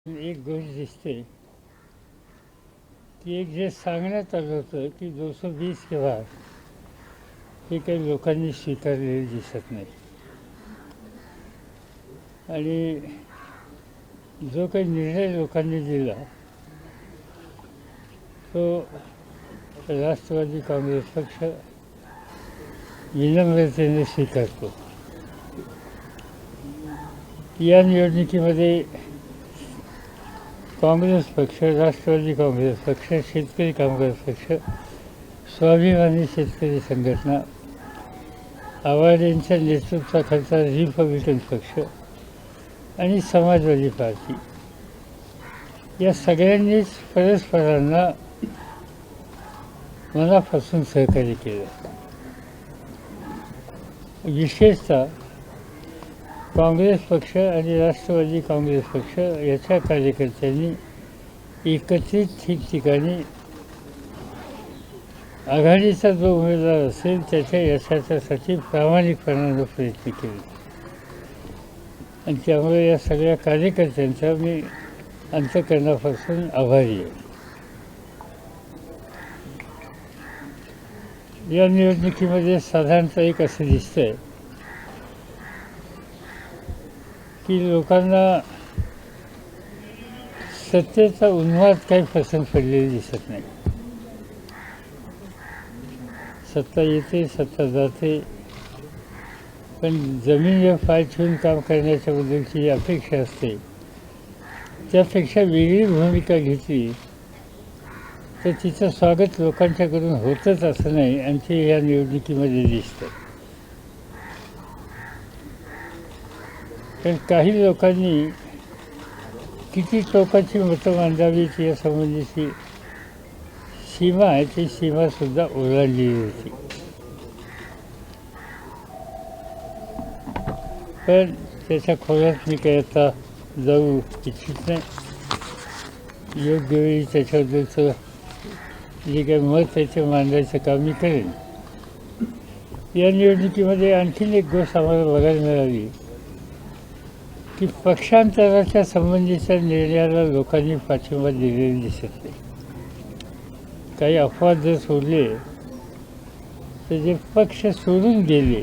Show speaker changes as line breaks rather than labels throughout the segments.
एक गोष्ट दिसते की एक जे सांगण्यात आलं होतं की 220 के बाद हे काही लोकांनी स्वीकारलेले दिसत नाही. आणि जो काही निर्णय लोकांनी दिला तो राष्ट्रवादी काँग्रेस पक्ष विनम्रतेने स्वीकारतो. या निवडणुकीमध्ये काँग्रेस पक्ष, राष्ट्रवादी काँग्रेस पक्ष, शेतकरी कामगार पक्ष, स्वाभिमानी शेतकरी संघटना, आव्हाडांच्या नेतृत्वाखालचा रिपब्लिकन पक्ष आणि समाजवादी पार्टी या सगळ्यांनीच परस्परांना मनापासून सहकार्य केलं. विशेषतः काँग्रेस पक्ष आणि राष्ट्रवादी काँग्रेस पक्ष याच्या कार्यकर्त्यांनी एकत्रित ठिकठिकाणी आघाडीचा जो उमेदवार असेल त्याच्या यशाच्यासाठी प्रामाणिकपणानं प्रयत्न केले. आणि त्यामुळे या सगळ्या कार्यकर्त्यांचा मी अंतःकरणापासून आभारी आहे. या निवडणुकीमध्ये साधारणतः एक असं दिसतंय की लोकांना सत्तेचा उन्माद काही पसंत पडलेली दिसत नाही. सत्ता येते, सत्ता जाते, पण जमिनीवर पाय ठेवून काम करण्याच्याबद्दलची जी अपेक्षा असते त्यापेक्षा वेगळी भूमिका घेतली तर तिचं स्वागत लोकांच्याकडून होतच असं नाही, आणि ते या निवडणुकीमध्ये दिसतं. पण काही लोकांनी किती टोकाची मतं मांडावीत या संबंधीची सीमा आहे ती सीमासुद्धा ओलांडलेली होती. पण त्याच्या खोलात मी काही आता जाऊ इच्छित नाही. योग्य वेळी त्याच्याबद्दलचं जे काही मत आहे ते मांडायचं काम मी करेन. या निवडणुकीमध्ये आणखीन एक गोष्ट आम्हाला बघायला मिळाली की पक्षांतराच्या संबंधीच्या निर्णयाला लोकांनी पाठिंबा दिलेला दिसत नाही. काही अपवाद जर सोडले तर जे पक्ष सोडून गेले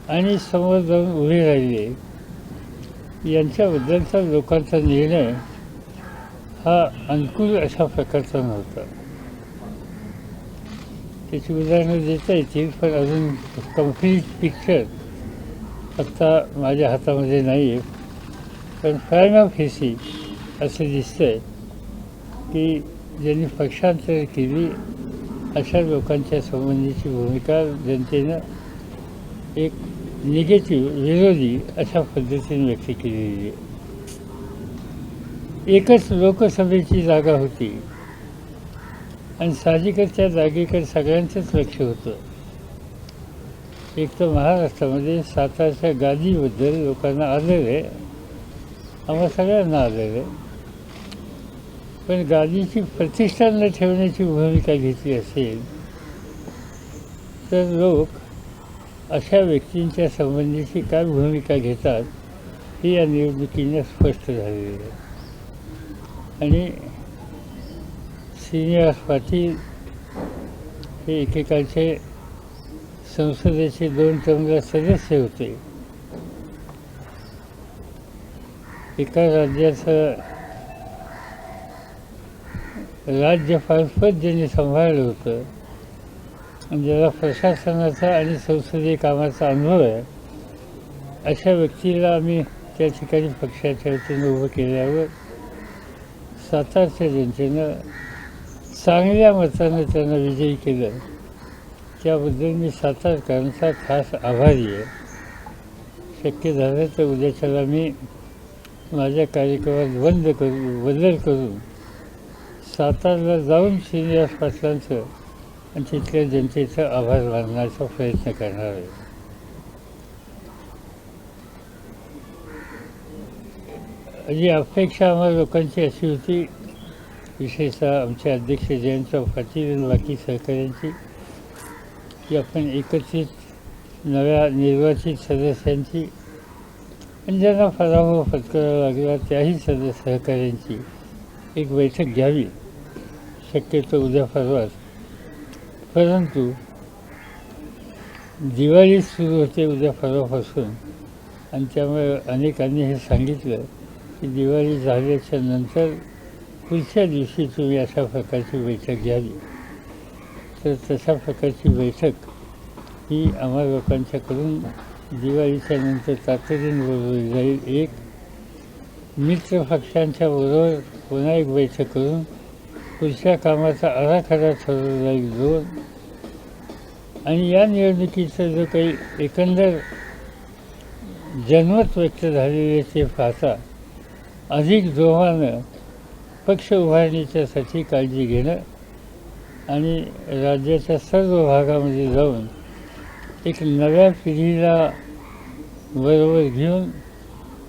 आणि समोर जाऊन उभे राहिले यांच्याबद्दलचा लोकांचा निर्णय हा अनुकूल अशा प्रकारचा नव्हता. त्याची उदाहरणं देता येतील, पण अजून कम्प्लीट पिक्चर आत्ता माझ्या हातामध्ये नाही आहे. पण प्रायमा फेसी असं दिसतं आहे की ज्यांनी पक्षांतर केली अशा लोकांच्या संबंधीची भूमिका जनतेनं एक निगेटिव्ह, विरोधी अशा पद्धतीने व्यक्त केलेली आहे. एकच लोकसभेची जागा होती आणि साहजिकच त्या जागेकडे सगळ्यांचंच लक्ष होतं. एक तर महाराष्ट्रामध्ये सातारच्या गादीबद्दल लोकांना आदर आहे, आम्हाला सगळ्यांना आदर आहे, पण गादीची प्रतिष्ठा न ठेवण्याची भूमिका घेतली असेल तर लोक अशा व्यक्तींच्या संबंधीची काय भूमिका घेतात हे या निवडणुकीने स्पष्ट झालेलं आहे. आणि श्रीनिवास पाटील हे एकेकाळचे संसदेचे 2 टर्मला सदस्य होते. एका राज्याचं राज्यपालपद ज्यांनी सांभाळलं होतं आणि ज्याला प्रशासनाचा आणि संसदीय कामाचा अनुभव आहे अशा व्यक्तीला आम्ही त्या ठिकाणी पक्षाच्या वतीनं उभं केल्यावर सातारच्या जनतेनं चांगल्या मतानं त्यांना विजयी केलं. त्याबद्दल मी सातारकरांचा खास आभारी आहे. शक्य झालं तर उद्याच्याला मी माझ्या कार्यक्रमात बदल करून सातारला जाऊन श्रीनिवास पाटलांचं आणि तिथल्या जनतेचा आभार मानण्याचा प्रयत्न करणार आहे. जी अपेक्षा आम्हाला लोकांची अशी होती, विशेषतः आमचे अध्यक्ष जयंतराव पाटील आणि बाकी सहकाऱ्यांची, की आपण एकत्रित नव्या निर्वाचित सदस्यांची आणि ज्यांना पराभव पत्करावा लागला त्याही सहकाऱ्यांची एक बैठक घ्यावी, शक्यतो उद्या परवाच. परंतु दिवाळी सुरू होते उद्या परवापासून आणि त्यामुळे अनेकांनी हे सांगितलं की दिवाळी झाल्याच्या नंतर पुढच्या दिवशी तुम्ही अशा प्रकारची बैठक घ्यावी. तर तशा प्रकारची बैठक ही आम्हा लोकांच्याकडून दिवाळीच्या नंतर तातडीने बोलवली जाईल. एक मित्र पक्षांच्या बरोबर पुन्हा एक बैठक करून पुढच्या कामाचा आराखडा ठरवला जाईल. 2 आणि या निवडणुकीचं जो काही एकंदर जनमत व्यक्त झालेले ते पाहता अधिक जोमानं पक्ष उभारणीच्यासाठी काळजी घेणं आणि राज्याच्या सर्व भागामध्ये जाऊन एक नव्या पिढीला बरोबर घेऊन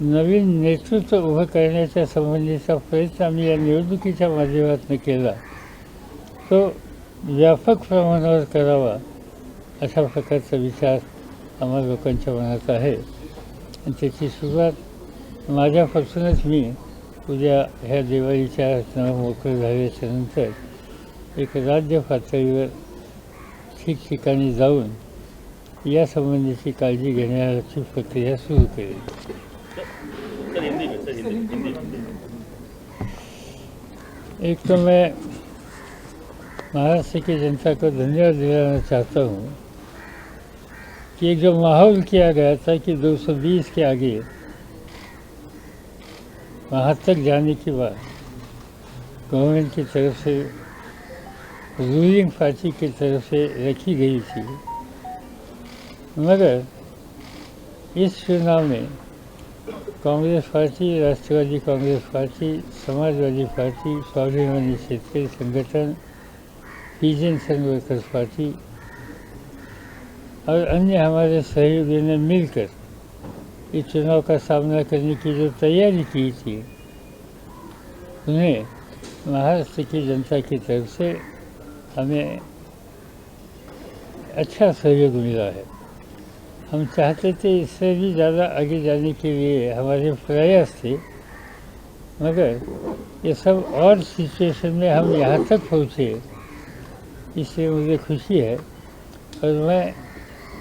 नवीन नेतृत्व उभं करण्याच्या संबंधीचा प्रयत्न आम्ही या निवडणुकीच्या माध्यमातून केला. तो व्यापक प्रमाणावर करावा अशा प्रकारचा विचार आम्हा लोकांच्या मनात आहे आणि त्याची सुरुवात माझ्यापासूनच मी उद्या ह्या दिवाळीच्या मोकळं झाल्याच्या नंतर एक राज्य पातळीवर ठिकठिकाणी जाऊन या संबंधीची काळजी घेण्याची प्रक्रिया सुरू करेल. एक तो मैं महाराष्ट्र की जनता को धन्यवाद दिलाना चाहता हूँ कि एक जो माहौल किया गया था कि 220 के आगे वहाँ तक जाने के बाद गवर्नमेंट की तरफ से रूलिंग पार्टी की तरफ से रखी गई थी, मगर इस चुनाव में कांग्रेस पार्टी, राष्ट्रवादी कांग्रेस पार्टी, समाजवादी पार्टी, स्वाभिमानी क्षेत्रीय संगठन, पीजन संघ वर्कर्स पार्टी और अन्य हमारे सहयोगियों ने मिलकर इस चुनाव का सामना करने की जो तैयारी की थी, उन्हें महाराष्ट्र की जनता की तरफ से हमें अच्छा सहयोग मिला है. हम चाहते थे इससे भी ज़्यादा आगे जाने के लिए हमारे प्रयास थे, मगर ये सब और सिचुएशन में हम यहाँ तक पहुँचे, इसलिए मुझे खुशी है और मैं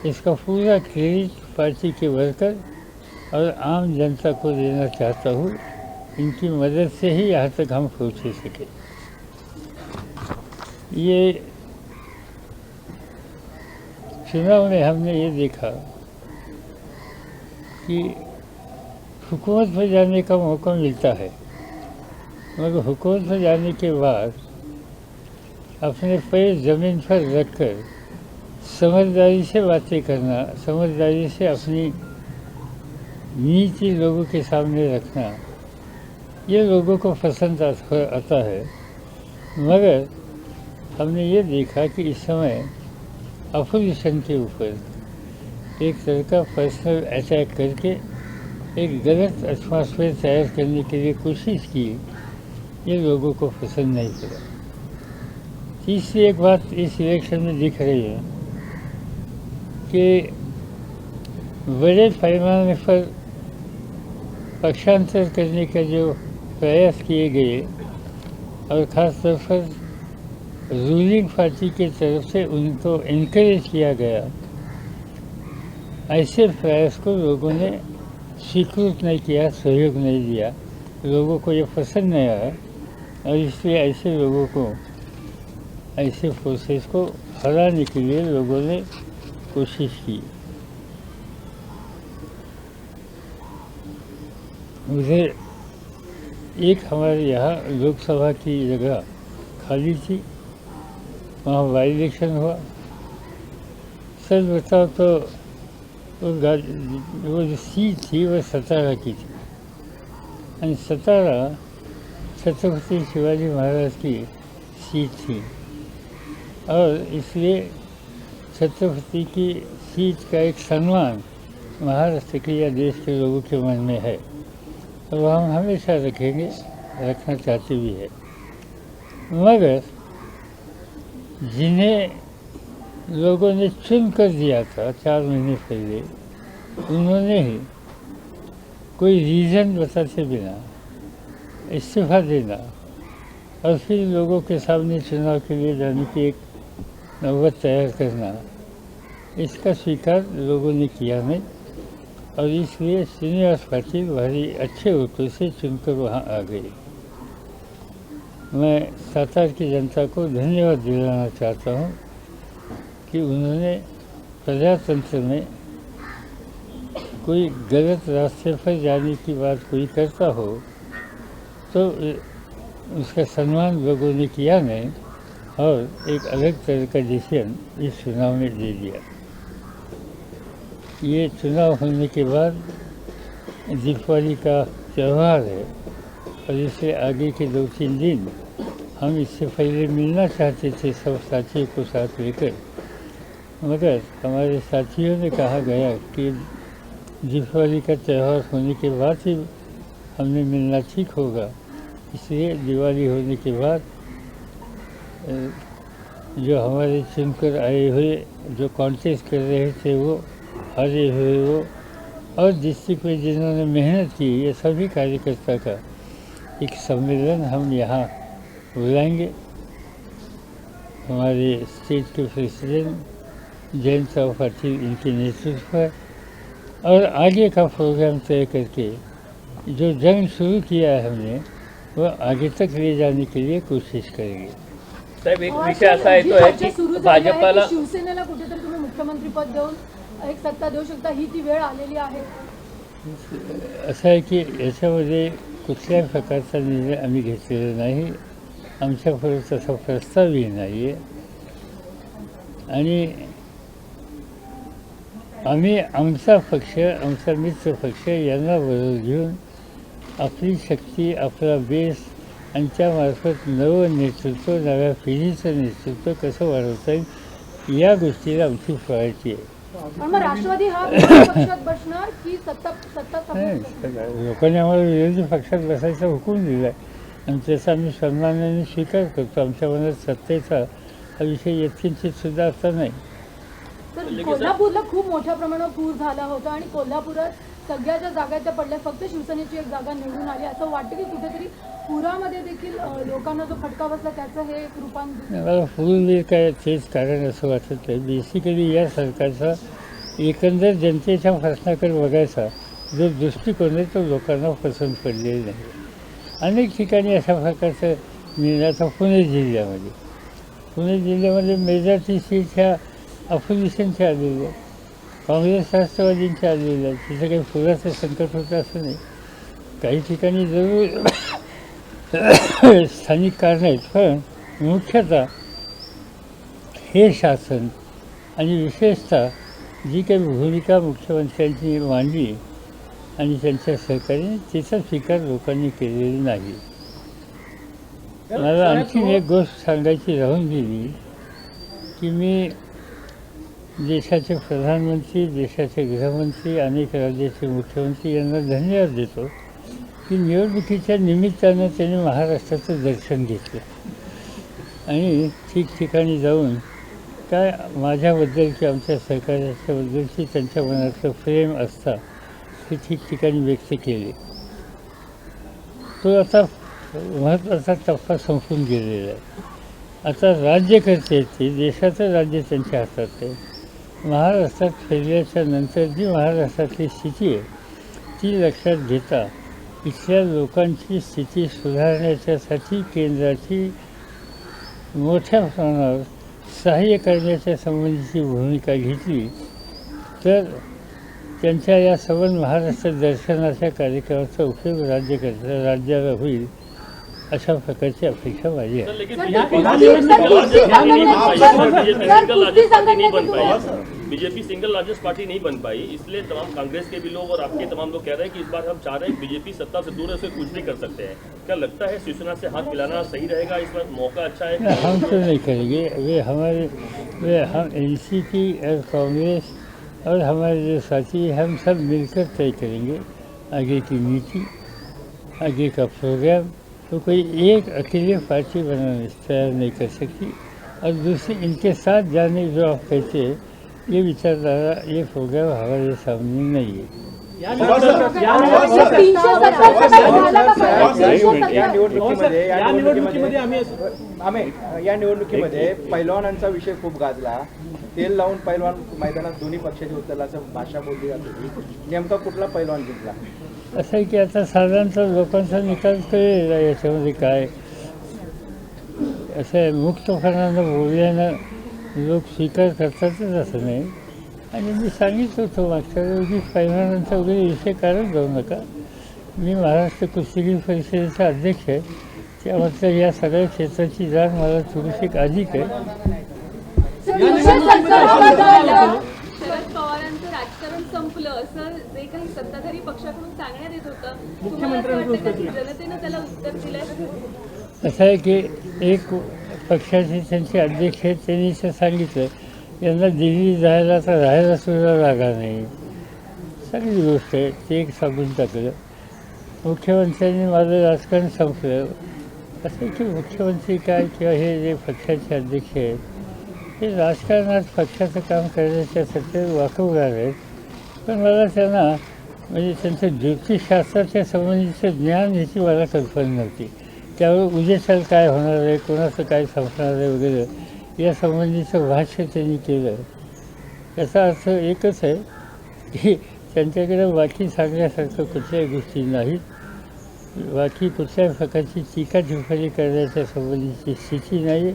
इसका पूरा क्रेडिट पार्टी के वर्कर और आम जनता को देना चाहता हूँ. इनकी मदद से ही यहाँ तक हम पहुँच सके. ये चुनाव में हमने ये देखा कि हुकूमत में जाने का मौका मिलता है, मगर हुकूमत में जाने के बाद अपने पैर ज़मीन पर रखकर समझदारी से बातें करना, समझदारी से अपनी नीति लोगों के सामने रखना, ये लोगों को पसंद आता है. मगर हमने ये देखा कि इस समय अपोजिशन के ऊपर एक तरह का पर्सनल अटैक करके एक गलत एटमॉस्फेयर तैयार करने के लिए कोशिश की, ये लोगों को पसंद नहीं पड़ा. तीसरी एक बात इस इलेक्शन में दिख रही है कि बड़े पैमाने पर पक्षांतर करने का जो प्रयास किए गए और ख़ास तौर पर रूलिंग पार्टी की तरफ से उनको इनकरेज किया गया, ऐसे प्रयास को लोगों ने स्वीकृत नहीं किया, सहयोग नहीं दिया. लोगों को ये पसंद नहीं आया और इसलिए ऐसे लोगों को, ऐसे फोर्सेस को हराने के लिए लोगों ने कोशिश की. मुझे एक हमारे यहाँ लोकसभा की जगह खाली थी, वहाँ बाई इलेक्शन हुआ. सच बताओ तो वो जो सीट थी वो 17 की थी और 17 छत्रपति शिवाजी महाराज की सीट थी और इसलिए छत्रपति की सीट का एक सम्मान महाराष्ट्र के या देश के लोगों के मन में है और वह हम हमेशा रखेंगे, रखना चाहते भी है. मगर जिन्हें लोगों ने चुन कर दिया था 4 महीने पहले, उन्होंने ही कोई रीज़न बताते बिना इस्तीफ़ा देना और फिर लोगों के सामने चुनाव के लिए जाने की एक नौबत तैयार करना, इसका स्वीकार लोगों ने किया नहीं और इसलिए श्रीनिवास पाटिल भारी अच्छे वोटों से चुनकर वहाँ आ गए। मैं सातार की जनता को धन्यवाद दिलाना चाहता हूँ कि उन्होंने प्रजातंत्र में कोई गलत रास्ते पर जाने की बात कोई करता हो तो उसका सम्मान लोगों ने किया नहीं और एक अलग तरह का डिसीजन इस चुनाव में दे दिया। ये चुनाव होने के बाद दीपावली का त्यौहार है और इससे आगे के 2-3 दिन हम इससे पहले मिलना चाहते थे सब साथियों को साथ लेकर, मगर हमारे साथियों ने कहा गया कि दीपावली का त्यौहार होने के बाद ही हमने मिलना ठीक होगा। इसलिए दिवाली होने के बाद जो हमारे चुनकर आए हुए जो कॉन्टेस्ट कर रहे थे वो हारे हुए वो और डिस्ट्रिक्ट में जिन्होंने मेहनत की, ये सभी कार्यकर्ता का एक सम्मेलन हम यहाँ बुलाएंगे। हमारे स्टेट के प्रेसिडेंट जयंत पाटिल इनके नेतृत्व पर और आगे का प्रोग्राम तय करके जो जंग शुरू किया है हमने वो आगे तक ले जाने के लिए कोशिश करेंगे।
साहेब, एक विषय असा येतो आहे की भाजपाला
शिवसेनेला कुठेतरी तुम्ही मुख्यमंत्री पद देऊन एक सत्ता देऊ शकता, ही ती वेळ आलेली आहे।
असं आहे की याच्यामध्ये कुठल्याही प्रकारचा निर्णय आम्ही घेतलेला नाही, आमच्यापुढे तसा प्रस्तावही नाही आहे आणि आम्ही आमचा पक्ष, आमचा मित्र पक्ष यांना बरोबर घेऊन आपली शक्ती, आपला बेस आणि त्यामार्फत नवं नेतृत्व, नव्या पिढीचं नेतृत्व कसं वाढवता येईल या गोष्टीला आमची प्रायोरिटी आहे।
पण मग राष्ट्रवादी हा विरोधी पक्षात बसणार की सत्ता
लोकांनी आम्हाला विरोधी पक्षात बसायचा हुकूम दिला आहे आणि त्याचा आम्ही सन्मानाने स्वीकार करतो। आमच्या मनात सत्तेचा हा विषय यत्किंचित सुद्धा आता नाही।
तर कोल्हापूरला खूप मोठ्या प्रमाणावर पूर झाला होता आणि कोल्हापुरात सगळ्या ज्या जागा त्या पडल्या, फक्त शिवसेनेची एक जागा निवडून आली। असं वाटतं की कुठेतरी पुरामध्ये देखील लोकांना जो फटका बसला त्याचं हे एक रूपांतर।
मला पूर्वी काय तेच कारण असं वाटत आहे। बेसिकली या सरकारचा एकंदर जनतेच्या प्रश्नाकडे बघायचा जो दृष्टिकोन आहे तो लोकांना पसंत पडलेला नाही। अनेक ठिकाणी अशा प्रकारचं मिळालं। पुणे जिल्ह्यामध्ये मेजॉरिटी सीट ह्या अपोजिशनच्या आलेल्या, काँग्रेस राष्ट्रवादींच्या आलेल्या, तिथं काही पुराचं संकट होतं असं नाही। काही ठिकाणी जरूर स्थानिक कारण आहेत, पण मुख्यतः हे शासन आणि विशेषतः जी काही भूमिका मुख्यमंत्र्यांची मांडली आणि त्यांच्या सहकार्याने तिचा स्वीकार लोकांनी केलेला नाही। मला आणखी एक गोष्ट सांगायची राहून गेली की मी देशाचे प्रधानमंत्री, देशाचे गृहमंत्री, अनेक राज्याचे मुख्यमंत्री यांना धन्यवाद देतो की निवडणुकीच्या निमित्तानं त्यांनी महाराष्ट्राचं दर्शन घेतलं आणि ठिकठिकाणी जाऊन काय माझ्याबद्दल की आमच्या सरकारच्याबद्दलची त्यांच्या मनातलं प्रेम असता हे ठिकठिकाणी व्यक्त केले। तो आता महत्त्वाचा टप्पा संपून गेलेला आहे। आता राज्यकर्ते आहेत ते, देशाचं राज्य त्यांच्या हातात आहे। महाराष्ट्रात फिरल्याच्या नंतर जी महाराष्ट्रातली स्थिती आहे ती लक्षात घेता इथल्या लोकांची स्थिती सुधारण्याच्यासाठी केंद्राची मोठ्या प्रमाणावर सहाय्य करण्याच्या संबंधीची भूमिका घेतली तर त्यांच्या या संबंध महाराष्ट्र दर्शनाच्या कार्यक्रमाचा उपयोग राज्याला होईल अशा प्रकारची अपेक्षा माझी आहे।
बीजेपी सिंगल लार्जेस्ट पार्टी नहीं बन पाई, इसलिए तमाम कांग्रेस के भी लोग और आपके तमाम लोग कह रहे हैं कि इस बार हम चाह रहे हैं बीजेपी सत्ता से दूर है, उसे कुछ भी कर सकते हैं। क्या लगता है शिवसेना से हाथ मिलाना सही रहेगा, इस बार मौका अच्छा है?
हम तो नहीं करेंगे, हम एनसीपी और कांग्रेस और हमारे जो साथी हम सब मिलकर तय करेंगे आगे की नीति, आगे का प्रोग्राम। तो कोई एक अकेले पार्टी बनाने तैयार नहीं कर सकती और दूसरी इनके साथ जाने जो आप कहते हैं ये विचारधारा, ये प्रोग्राम हमारे सामने नहीं है।
या निवडणुकीमध्ये पैलवानांचा विषय खूप गाजला. तेल लावून पैलवान मैदानात दोन्ही पक्षाची उतरला असं भाषा बोलली जात होती. नेमका कुठला पैलवान जिंकला?
असं आहे की आता साधारणतः लोकांचा निकाल कळेल याच्यामध्ये काय. असं आहे, मुक्तपणानं बोलल्यानं लोक स्वीकार करतातच असं नाही. आणि मी सांगितलं होतं मागच्या वेळी पैलवानांचा वगैरे विषय काढत जाऊ नका. मी महाराष्ट्र कुस्तीगीर परिषदेचा अध्यक्ष आहे. त्यामुळे या सगळ्या क्षेत्राची जाण मला थोडीशी अधिक आहे.
शरद पवारांचं राजकारण संपलं असं जे काही सत्ताधारी पक्षाकडून सांगण्यात येत होतं, तुम्हाला असं वाटतं की जनतेनं त्याला उत्तर दिलंय?
असं आहे की एक पक्षाचे त्यांचे अध्यक्ष आहेत, त्यांनी असं सांगितलं यांना दिल्ली जायला तर राहायला सुद्धा जागा नाही. चांगली गोष्ट आहे, ते एक सांगून टाकलं. मुख्यमंत्र्यांनी माझं राजकारण संपलं. असं आहे की मुख्यमंत्री काय किंवा हे जे पक्षाचे अध्यक्ष आहेत हे राजकारणात पक्षाचं काम करण्याच्यासाठी वाकवणार आहेत. पण मला त्यांना म्हणजे त्यांचं ज्योतिषशास्त्राच्या संबंधीचं ज्ञान ह्याची मला कल्पना नव्हती. त्यावर उद्याच्याला काय होणार आहे, कोणाचं काय संपणार आहे वगैरे या संबंधीचं भाष्य त्यांनी केलं. याचा अर्थ एकच आहे की त्यांच्याकडे बाकी सांगण्यासारखं कुठल्याही गोष्टी नाहीत. बाकी कुठल्याही प्रकारची टीका टिप्पणी करण्याच्या संबंधीची स्थिती नाही.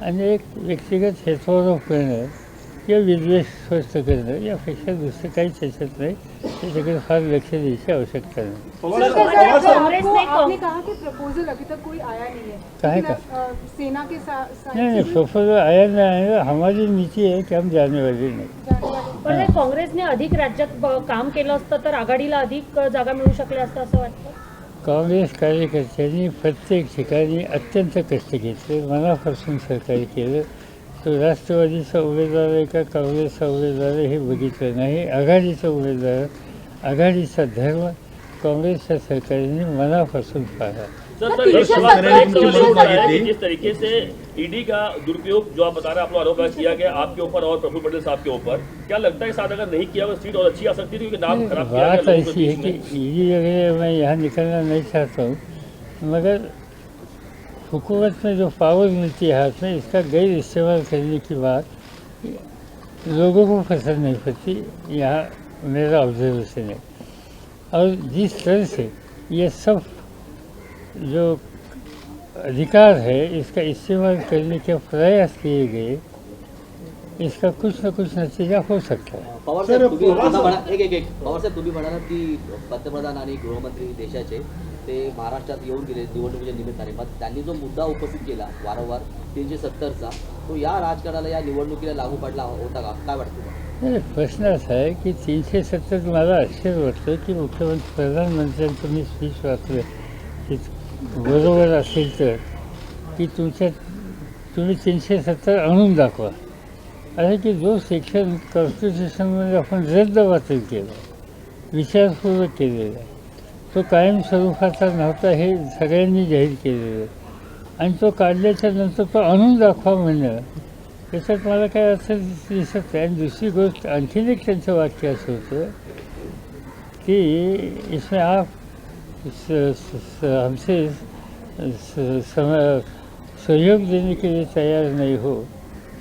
आणि एक व्यक्तिगत हेतुवाद करणं किंवा विद्वेष स्वस्थ करणं यापेक्षा दुसरं काही त्याच्यात नाही. त्याच्याकडे फार लक्ष द्यायची आवश्यकता नाही.
आपने कहा कि प्रपोजल अभी तक कोई आया नहीं है.
काहे का?
सेना के साथ
नहीं, प्रपोजल आया नहीं आएगा. हमारी नीति है कि हम जाने वाले नहीं.
पण हे काँग्रेसने अधिक राज्यात काम केलं असतं तर आघाडीला अधिक जागा मिळू शकल्या असतं असं वाटतं?
काँग्रेस कार्यकर्त्यांनी प्रत्येक ठिकाणी अत्यंत कष्ट घेतले, मनापासून सहकार्य केलं. तो राष्ट्रवादीचा उमेदवार आहे का काँग्रेसचा उमेदवार आहे हे बघितलं नाही. आघाडीचा उमेदवार, आघाडीचा धर्म कांग्रेसच्या सहकार्याने मनापासून पाहा.
जिस तरीके से ईडी का दुरुपयोग जो आप बता रहे हैं, आपको आरोप किया गया आपके ऊपर और प्रफुल्ल पटेल साहब के ऊपर, क्या लगता है साथ अगर नहीं किया तो सीट और अच्छी आ सकती थी क्योंकि नाम खराब किया गया?
बात ऐसी है कि ईडी वगैरह मैं यहाँ निकलना नहीं चाहता हूँ, मगर हुकूमत में जो पावर मिलती है हाथ में, इसका गैर इस्तेमाल करने की बात लोगों को पसंद नहीं पड़ती. यहाँ मेरा ऑब्जर्वेशन है. और जिस तरह से ये सब जो अधिकार है इसका इस्तेमाल करने के प्रयास किए गए, इसका कुछ न कुछ नतीजा हो सकता है.
पवार साहेब तुम्ही म्हणालात की पंतप्रधान आणि गृहमंत्री देशाचे ते महाराष्ट्रात येऊन गेले निवडणुकीच्या निमित्ताने, पण त्यांनी जो मुद्दा उपस्थित केला वारंवार 370चा, तो या राजकारणाला या निवडणुकीला लागू पडला होता का? काय वाटतं?
प्रश्न असा आहे की 370 मला आश्चर्य वाटतं की मुख्यमंत्री प्रधानमंत्र्यांचं मी स्पीच वाचलं की बरोबर असेल तर की तुम्ही 370 आणून दाखवा. आहे की जो सेक्शन कॉन्स्टिट्यूशनमध्ये आपण रद्दबातल केला, विचारपूर्वक केलेला आहे, तो कायम स्वरूपाचा नव्हता हे सगळ्यांनी जाहीर केलेलं आहे. आणि तो काढल्याच्या नंतर तो आणून दाखवा म्हणणं त्याच्यात मला काय अर्थ दिसत नाही. आणि दुसरी गोष्ट आणखीन एक त्यांचं वाक्य असं होतं की इसमें आप हमसे सहयोग देने के लिए तैयार नहीं हो.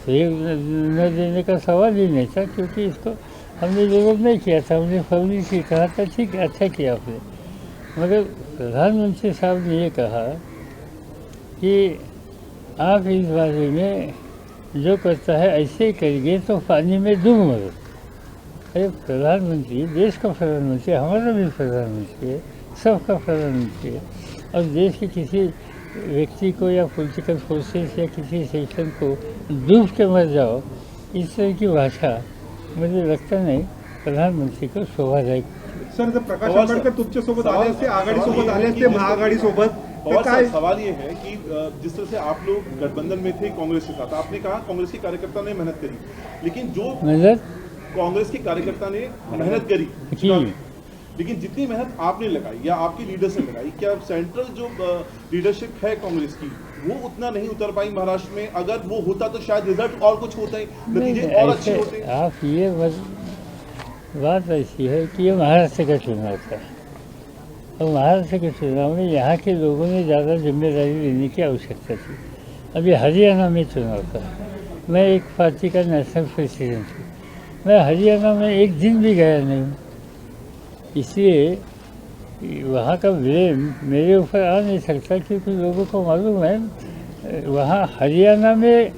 सहयोग न देने का सवाल ही नहीं था क्योंकि इसको हमने विरोध नहीं किया था. हमने पब्लिकली कहा था ठीक है, अच्छा किया आपने. मगर प्रधानमंत्री साहब ने ये कहा कि आप इस बारे में जो करता है ऐसे ही करेंगे तो पानी में डूब मरो. अरे प्रधानमंत्री, देश का प्रधानमंत्री, हमारा भी प्रधानमंत्री है, सबका प्रधानमंत्री है. और देश के किसी व्यक्ति को या पॉलिटिकल फोर्सेस या किसी सेक्शन को डूब के मर जाओ, इस तरह की भाषा मुझे लगता नहीं प्रधानमंत्री को शोभादायक.
सर, जर प्रकाश आंबेडकर तुमच्यासोबत आले असते, आघाडीसोबत आले असते, महाआघाडीसोबत,
पवार साहब सवाल ये है कि जिस तरह से आप लोग गठबंधन में थे कांग्रेस के साथ, आपने कहा कांग्रेस के कार्यकर्ता ने मेहनत करी, लेकिन जो कांग्रेस के कार्यकर्ता ने मेहनत करी, लेकिन जितनी मेहनत आपने लगाई या आपकी लीडर्स ने लगाई, क्या सेंट्रल जो लीडरशिप है कांग्रेस की वो उतना नहीं उतर पाई महाराष्ट्र में? अगर वो होता तो शायद रिजल्ट और कुछ होता है, नतीजे और अच्छे होते.
आप ये बात ऐसी है कि ये महाराष्ट्र का चुनाव था और महाराष्ट्र के चुनाव में यहाँ के लोगों ने ज़्यादा जिम्मेदारी लेने की आवश्यकता थी। अभी हरियाणा में चुनाव था, मैं एक पार्टी का नेशनल प्रेसिडेंट हूँ, मैं हरियाणा में एक दिन भी गया नहीं हूँ, इसलिए वहाँ का ब्लेम मेरे ऊपर आ नहीं सकता क्योंकि लोगों को मालूम है वहाँ हरियाणा में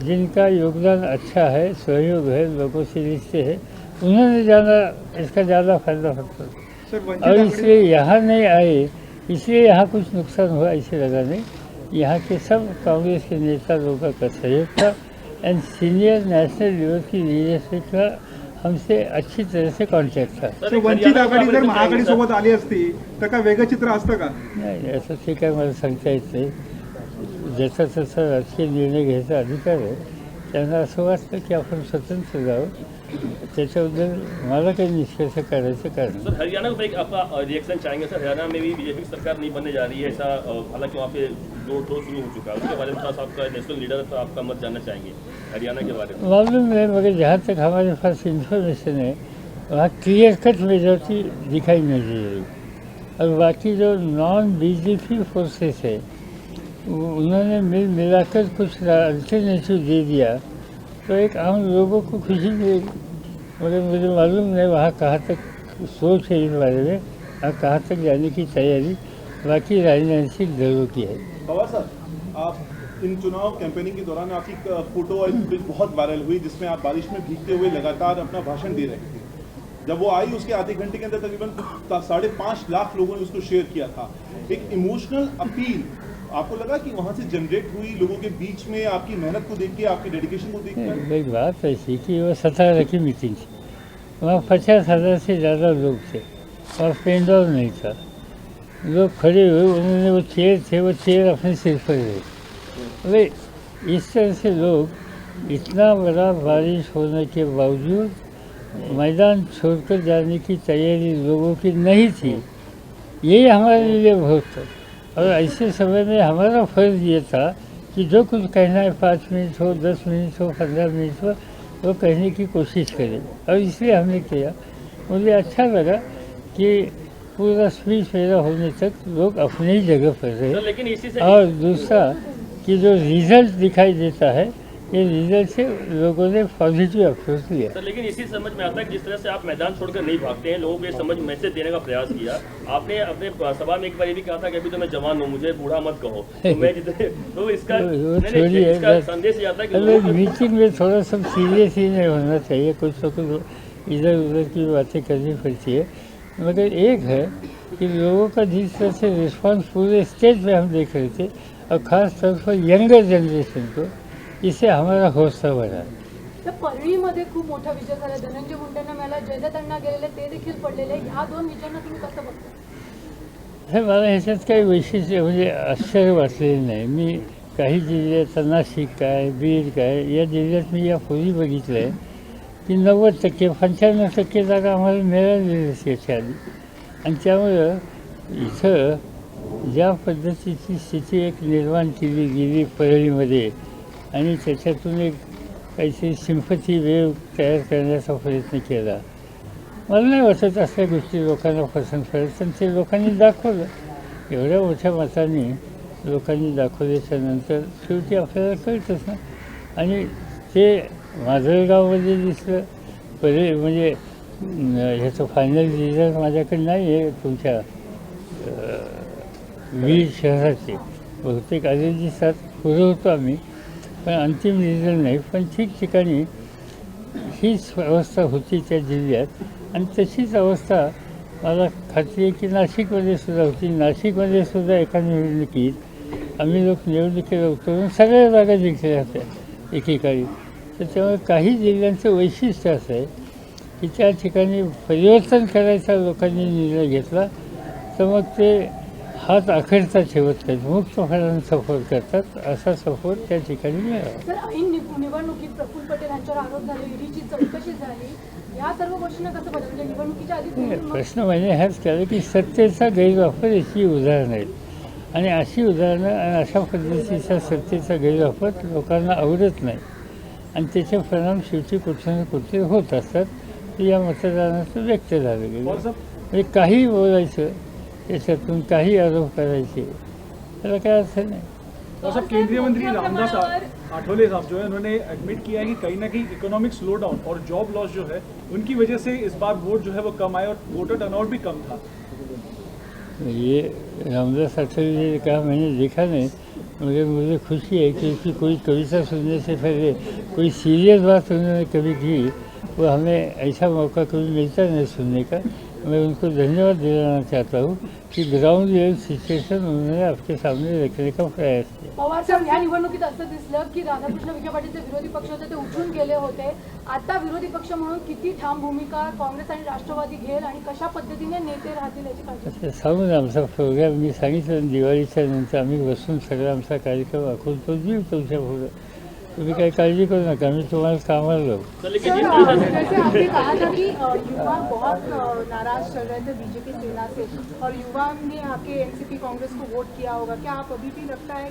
जिनका योगदान अच्छा है, सहयोग है, लोगों से रिश्ते है, उन्होंने ज़्यादा इसका ज़्यादा फायदा होता है और इसलिए यहाँ नहीं आए, इसलिए यहाँ कुछ नुकसान हुआ इसे लगा नहीं। यहाँ के सब कांग्रेस के नेता लोगों का सहयोग था एंड सीनियर नेशनल लेवल की लीडरशिप का हमसे अच्छी तरह से कॉन्टॅक्ट था।
वंचित आघाडी जर महाआघाडी सोबत आली असती तर काय वेगळं चित्र असतं का?
नाही, असं ते काय मला सांगता येत नाही. ज्याचा तसा राजकीय निर्णय घ्यायचा अधिकार आहे, त्यांना असं वाटतं की आपण स्वतंत्र जावं, त्याच्याबद्दल मला काही निष्कर्ष काढायचं कारण नाही.
सर हरियाणा में एक आपका रिएक्शन चाहेंगे सर, हरियाणा में भी बीजेपी की सरकार नहीं बनने जा रही है ऐसा, हालांकि वहाँ पे दो शुरू हो चुका है, उसके बारे में थोड़ा सा आपका नेशनल लीडर तो आपका मत जानना चाहेंगे हरियाणा के बारे में?
मालूम है मगर जहाँ तक हमारे पास इन्फॉर्मेशन है वहाँ क्लियर कट मेजॉरिटी दिखाई नहीं दे रही और बाकी जो नॉन बीजेपी फोर्सेस है उन्होंने मिलाकर कुछ अल्टरनेटिव दे दिया तो एक आम लोगों को खुशी मिलेगी, मगर मुझे मालूम नहीं वहाँ कहाँ तक सोच है इस बारे में और कहाँ तक जाने की तैयारी बाकी राजनीतिक दलों की है।
पवार सर, आप इन चुनाव कैंपेनिंग के दौरान आपकी फोटो और फुटेज बहुत वायरल हुई जिसमें आप बारिश में भीगते हुए लगातार अपना भाषण दे रहे थे। जब वो आई उसके आधे घंटे के अंदर तकरीबन 5.5 लाख लोगों ने उसको शेयर किया था। एक इमोशनल अपील आपको लगा कि वहाँ से जनरेट हुई लोगों के बीच में आपकी मेहनत को देख के, आपकी डेडिकेशन को देख कर?
एक बात ऐसी कि वो 17 की मीटिंग थी, वहाँ 50,000 से ज़्यादा लोग थे और पेंडॉल नहीं था, लोग खड़े हुए, उन्होंने वो चेयर अपने सिर पर रहे। अरे इस तरह से लोग इतना बड़ा बारिश होने के बावजूद मैदान छोड़कर जाने की तैयारी लोगों की नहीं थी, यही हमारे लिए बहुत था। और ऐसे समय में हमारा फर्ज ये था कि जो कुछ कहना है 5 मिनट हो, 10 मिनट हो, 15 मिनट हो, वो कहने की कोशिश करें और इसलिए हमने किया। मुझे अच्छा लगा कि पूरा स्पीच मेरा होने तक लोग अपनी ही जगह पर रहे।
लेकिन इसी से
और दूसरा कि जो रिजल्ट दिखाई देता है ये रिजल्ट से लोगों ने पॉजिटिव अप्रोच लिया।
सर लेकिन इसी समझ में आता है कि जिस तरह से आप मैदान छोड़कर नहीं भागते हैं, लोगों को ये समझ मैसेज देने का प्रयास किया। आपने अपने सभा में एक बार ये भी कहा था कि अभी तो मैं जवान हूँ, मुझे बूढ़ा मत कहो, तो मैं जितने तो इसका संदेश ये आता है कि
मीटिंग में थोड़ा सब सीरियस ही नहीं होना चाहिए, कुछ तो कुछ इधर उधर की बातें करनी पड़ती है। मगर एक है कि लोगों का जिस तरह से रिस्पॉन्स पूरे स्टेज में हम देख रहे थे और ख़ास तौर पर यंगर जनरेशन को, इससे हमारा हौसला बढ़ा।
तर परळीमध्ये खूप मोठा विजय झाला, धनंजय मुंडेंना मिळाला, जयदत्तांना गेलेले ते देखील पडलेले, ह्या दोन विजयांना तुम्ही कसं बघता?
हे मला ह्याच्यात काही वैशिष्ट्य म्हणजे आश्चर्य वाटलेलं नाही। मी काही जिल्ह्यात नाशिक काय, बीड काय या जिल्ह्यात मी यापूर्वी बघितलं आहे की 90% 95% जागा आम्हाला मिळालेलीच याच्या आधी आणि त्यामुळं इथं ज्या पद्धतीची स्थिती एक निर्माण केली गेली परळीमध्ये आणि त्याच्यातून एक काहीतरी सिम्पथी वेव तयार करण्याचा प्रयत्न केला, मला नाही वाटत असल्या गोष्टी लोकांना पसंत पडत, पण ते लोकांनी दाखवलं। एवढ्या मोठ्या मताने लोकांनी दाखवल्याच्या नंतर शेवटी आपल्याला कळतंच ना। आणि ते माजलगावमध्ये दिसलं म्हणजे ह्याचं फायनल रिझल्ट माझ्याकडे नाही आहे, तुमच्या बीड शहराचे बहुतेक आले दिसतात, पुरवतो आम्ही, पण अंतिम रिझल्ट नाही। पण ठिकठिकाणी हीच अवस्था होती त्या जिल्ह्यात आणि तशीच अवस्था मला खात्री आहे की नाशिकमध्ये सुद्धा होती। नाशिकमध्ये सुद्धा एका निवडणुकीत आम्ही लोक निवडणुकीला उतरून सगळ्या जागा जिंकल्या होत्या एकेकाळी। तर त्यामुळे काही जिल्ह्यांचं वैशिष्ट्य असं आहे की त्या ठिकाणी परिवर्तन करायचा लोकांनी निर्णय घेतला तर मग ते हात आखडता ठेवत नाहीत, मुक्तपणाने सपोर्ट करतात, असा सपोर्ट त्या ठिकाणी मिळाला।
तर ऐन निवडणुकीत प्रफुल्ल पटेल यांच्यावर आरोप झाले, ईडीची चौकशी झाली, या सर्व गोष्टींना कसं बदल म्हणजे निवडणुकीच्या आधी
प्रश्न म्हणजे हाच केला की सत्तेचा गैरवापर याची उदाहरणं आहेत आणि अशी उदाहरणं आणि अशा पद्धतीचा सत्तेचा गैरवापर लोकांना आवडत नाही आणि त्याचे परिणाम शेवटी कुठे ना कुठे होत असतात। या मतदानाचं व्यक्त झालं गेलं. म्हणजे काही बोलायचं त्याच्यातून काही आरोप करायचे त्याला काय अर्थ नाही.
और सब केंद्रीय मंत्री रामदास आठवले साहब जो है उन्होंने एडमिट किया है कि कहीं ना कहीं इकोनॉमिक स्लो डाउन और जॉब लॉस जो है उनकी वजह से इस बार वोट जो है वो कम आए और वोटर टर्नआउट भी कम था।
ये रामदास आठवले ने कहा मैंने देखा नहीं, मगर मुझे खुशी है कि उसकी कोई कविता सुनने से पहले कोई सीरियस बात उन्होंने कभी की, वो हमें ऐसा मौका कभी मिलता नहीं सुनने का. मैं उनको धन्यवाद दिलाना चाहता हूँ की ग्राउंड लेवल सिच्युएशन उन्होंने आपके सामने रखने का प्रयास किया.
पवार साहेब, या निवडणुकीत असं दिसलं की राधाकृष्ण विखे पाटील जे विरोधी पक्ष होते ते उठून गेले होते. आता विरोधी पक्ष म्हणून किती ठाम भूमिका काँग्रेस आणि राष्ट्रवादी घेईल आणि कशा पद्धतीने नेते राहतील याची काळजी.
सांगून आमचा प्रोग्राम मी सांगितलं दिवाळीच्या नंतर आम्ही बसून सगळा आमचा कार्यक्रम आखून तो देऊ तुमच्या पुढं. तुम्ही काही काळजी करू नका, मी तुम्हाला कामाला लावू.
जैसे आपने कहा था कि युवा बहुत नाराज चल रहे थे बीजेपी सेना से और युवा ने आके एनसीपी कांग्रेस को वोट किया होगा, क्या आप अभी भी लगता है